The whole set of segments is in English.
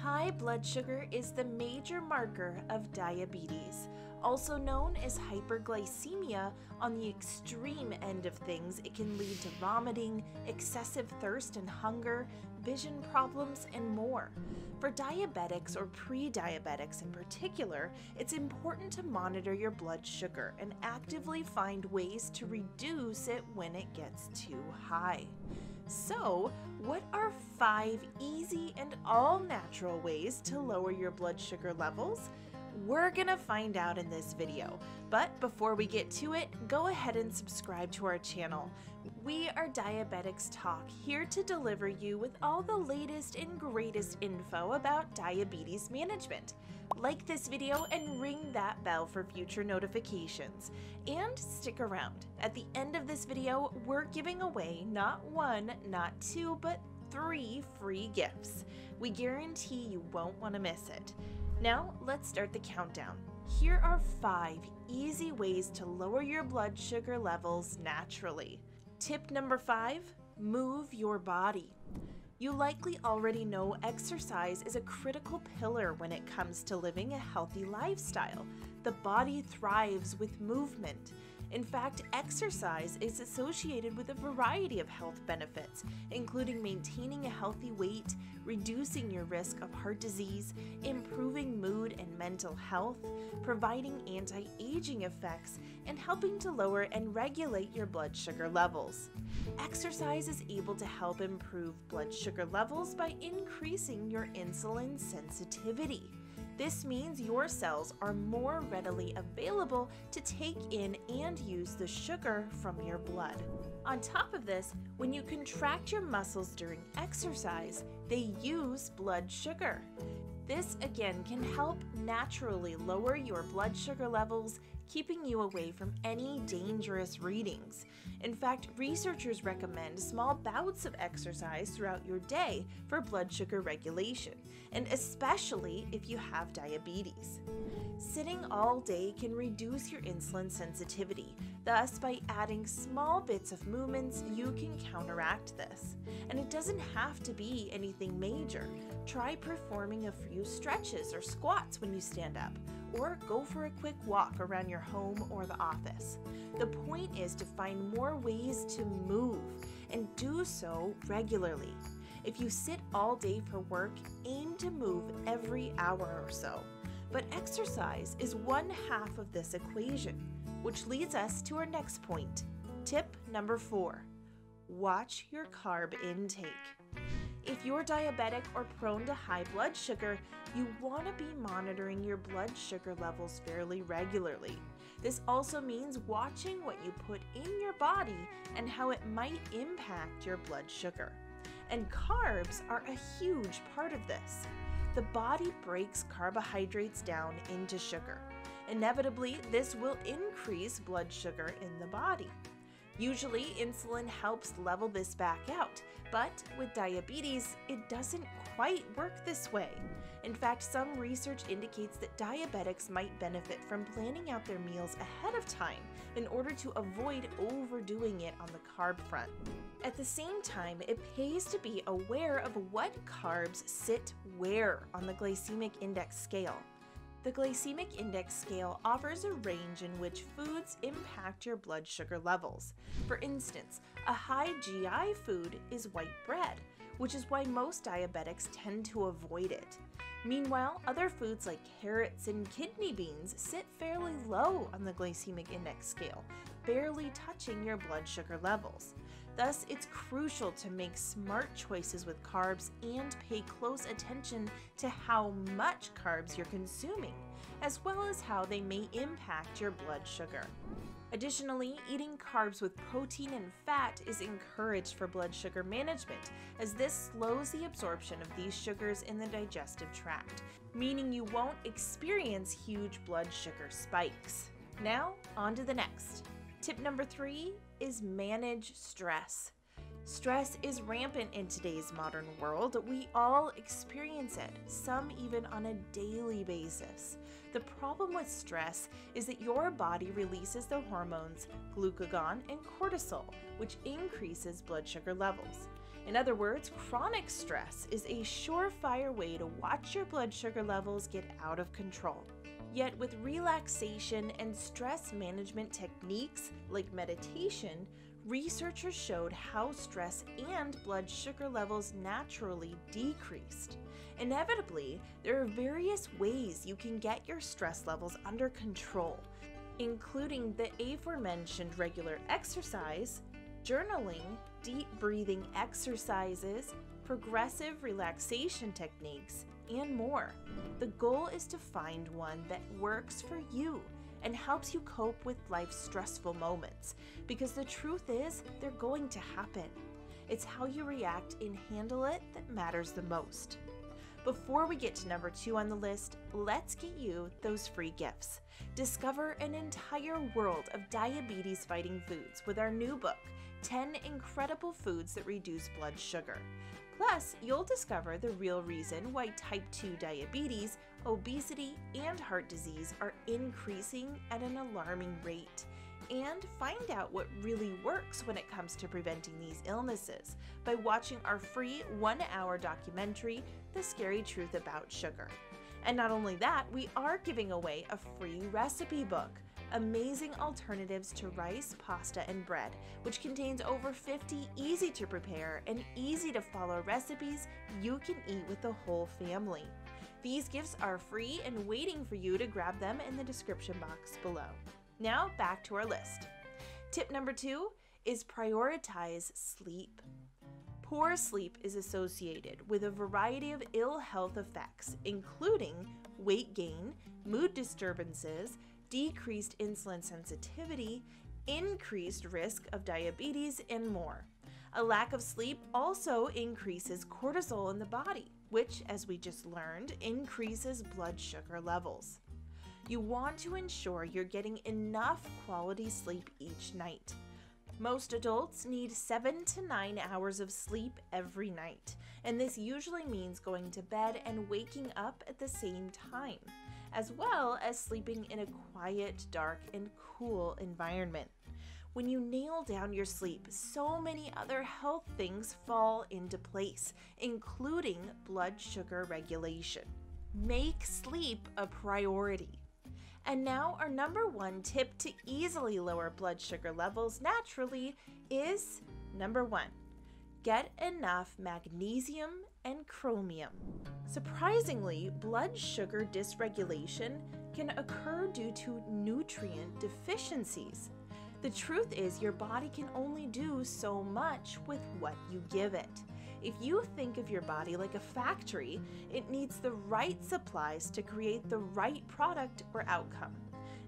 High blood sugar is the major marker of diabetes. Also known as hyperglycemia, on the extreme end of things, it can lead to vomiting, excessive thirst and hunger, vision problems, and more. For diabetics or pre-diabetics in particular, it's important to monitor your blood sugar and actively find ways to reduce it when it gets too high. So, what are 5 easy and all-natural ways to lower your blood sugar levels? We're gonna find out in this video, but before we get to it, go ahead and subscribe to our channel. We are Diabetics Talk, here to deliver you with all the latest and greatest info about diabetes management. Like this video and ring that bell for future notifications. And stick around. At the end of this video, we're giving away not 1, not 2, but 3 free gifts. We guarantee you won't want to miss it. Now, let's start the countdown. Here are 5 easy ways to lower your blood sugar levels naturally. Tip number 5, move your body. You likely already know exercise is a critical pillar when it comes to living a healthy lifestyle. The body thrives with movement. In fact, exercise is associated with a variety of health benefits, including maintaining a healthy weight, reducing your risk of heart disease, improving mood and mental health, providing anti-aging effects, and helping to lower and regulate your blood sugar levels. Exercise is able to help improve blood sugar levels by increasing your insulin sensitivity. This means your cells are more readily available to take in and use the sugar from your blood. On top of this, when you contract your muscles during exercise, they use blood sugar. This again can help naturally lower your blood sugar levels, keeping you away from any dangerous readings. In fact, researchers recommend small bouts of exercise throughout your day for blood sugar regulation, and especially if you have diabetes. Sitting all day can reduce your insulin sensitivity. Thus, by adding small bits of movements, you can counteract this. And it doesn't have to be anything major. Try performing a few stretches or squats when you stand up, or go for a quick walk around your home or the office. The point is to find more ways to move, and do so regularly. If you sit all day for work, aim to move every hour or so. But exercise is 1/2 of this equation, which leads us to our next point. Tip number 4, watch your carb intake. If you're diabetic or prone to high blood sugar, you want to be monitoring your blood sugar levels fairly regularly. This also means watching what you put in your body and how it might impact your blood sugar. And carbs are a huge part of this. The body breaks carbohydrates down into sugar. Inevitably, this will increase blood sugar in the body. Usually, insulin helps level this back out, but with diabetes, it doesn't quite work this way. In fact, some research indicates that diabetics might benefit from planning out their meals ahead of time in order to avoid overdoing it on the carb front. At the same time, it pays to be aware of what carbs sit where on the glycemic index scale. The glycemic index scale offers a range in which foods impact your blood sugar levels. For instance, a high GI food is white bread, which is why most diabetics tend to avoid it. Meanwhile, other foods like carrots and kidney beans sit fairly low on the glycemic index scale, barely touching your blood sugar levels. Thus, it's crucial to make smart choices with carbs and pay close attention to how much carbs you're consuming, as well as how they may impact your blood sugar. Additionally, eating carbs with protein and fat is encouraged for blood sugar management, as this slows the absorption of these sugars in the digestive tract, meaning you won't experience huge blood sugar spikes. Now, on to the next. Tip number 3 is manage stress. Stress is rampant in today's modern world. We all experience it, some even on a daily basis. The problem with stress is that your body releases the hormones glucagon and cortisol, which increases blood sugar levels. In other words, chronic stress is a surefire way to watch your blood sugar levels get out of control. Yet with relaxation and stress management techniques like meditation, researchers showed how stress and blood sugar levels naturally decreased. Inevitably, there are various ways you can get your stress levels under control, including the aforementioned regular exercise, journaling, deep breathing exercises, progressive relaxation techniques, and more. The goal is to find one that works for you and helps you cope with life's stressful moments, because the truth is, they're going to happen. It's how you react and handle it that matters the most. Before we get to number 2 on the list, let's get you those free gifts. Discover an entire world of diabetes-fighting foods with our new book, 10 Incredible Foods That Reduce Blood Sugar. Plus, you'll discover the real reason why type 2 diabetes, obesity, and heart disease are increasing at an alarming rate, and find out what really works when it comes to preventing these illnesses by watching our free 1-hour documentary, The Scary Truth About Sugar. And not only that, we are giving away a free recipe book, Amazing Alternatives to Rice, Pasta, and Bread, which contains over 50 easy to prepare and easy to follow recipes you can eat with the whole family. These gifts are free and waiting for you to grab them in the description box below. Now back to our list. Tip number 2 is prioritize sleep. Poor sleep is associated with a variety of ill health effects, including weight gain, mood disturbances, decreased insulin sensitivity, increased risk of diabetes, and more. A lack of sleep also increases cortisol in the body, which, as we just learned, increases blood sugar levels. You want to ensure you're getting enough quality sleep each night. Most adults need 7 to 9 hours of sleep every night, and this usually means going to bed and waking up at the same time, as well as sleeping in a quiet, dark, and cool environment. When you nail down your sleep, so many other health things fall into place, including blood sugar regulation. Make sleep a priority. And now our number 1 tip to easily lower blood sugar levels naturally is number 1. Get enough magnesium and chromium. Surprisingly, blood sugar dysregulation can occur due to nutrient deficiencies. The truth is, your body can only do so much with what you give it. If you think of your body like a factory, it needs the right supplies to create the right product or outcome.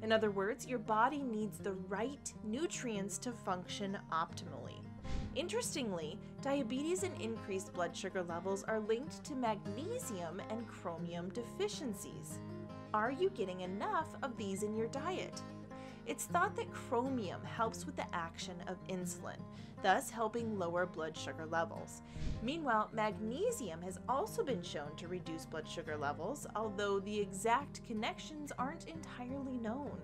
In other words, your body needs the right nutrients to function optimally. Interestingly, diabetes and increased blood sugar levels are linked to magnesium and chromium deficiencies. Are you getting enough of these in your diet? It's thought that chromium helps with the action of insulin, thus helping lower blood sugar levels. Meanwhile, magnesium has also been shown to reduce blood sugar levels, although the exact connections aren't entirely known.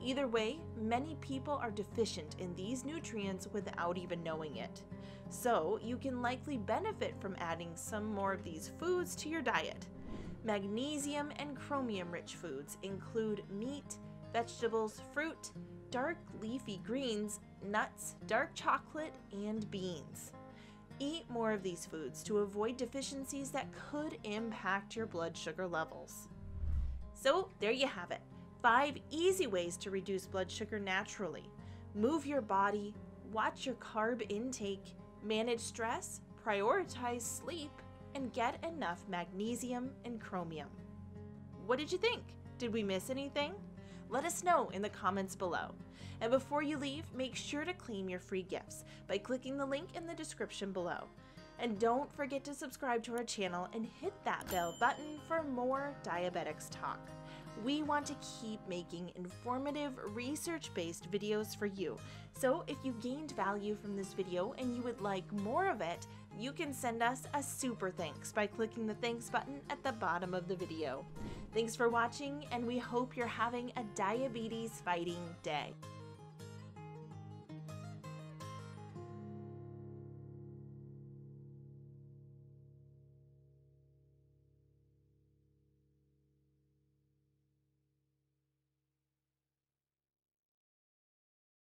Either way, many people are deficient in these nutrients without even knowing it. So, you can likely benefit from adding some more of these foods to your diet. Magnesium and chromium-rich foods include meat, vegetables, fruit, dark leafy greens, nuts, dark chocolate, and beans. Eat more of these foods to avoid deficiencies that could impact your blood sugar levels. So there you have it, 5 easy ways to reduce blood sugar naturally. Move your body, watch your carb intake, manage stress, prioritize sleep, and get enough magnesium and chromium. What did you think? Did we miss anything? Let us know in the comments below. And before you leave, make sure to claim your free gifts by clicking the link in the description below. And don't forget to subscribe to our channel and hit that bell button for more Diabetics talk. We want to keep making informative, research-based videos for you. So if you gained value from this video and you would like more of it, you can send us a super thanks by clicking the thanks button at the bottom of the video. Thanks for watching, and we hope you're having a diabetes-fighting day.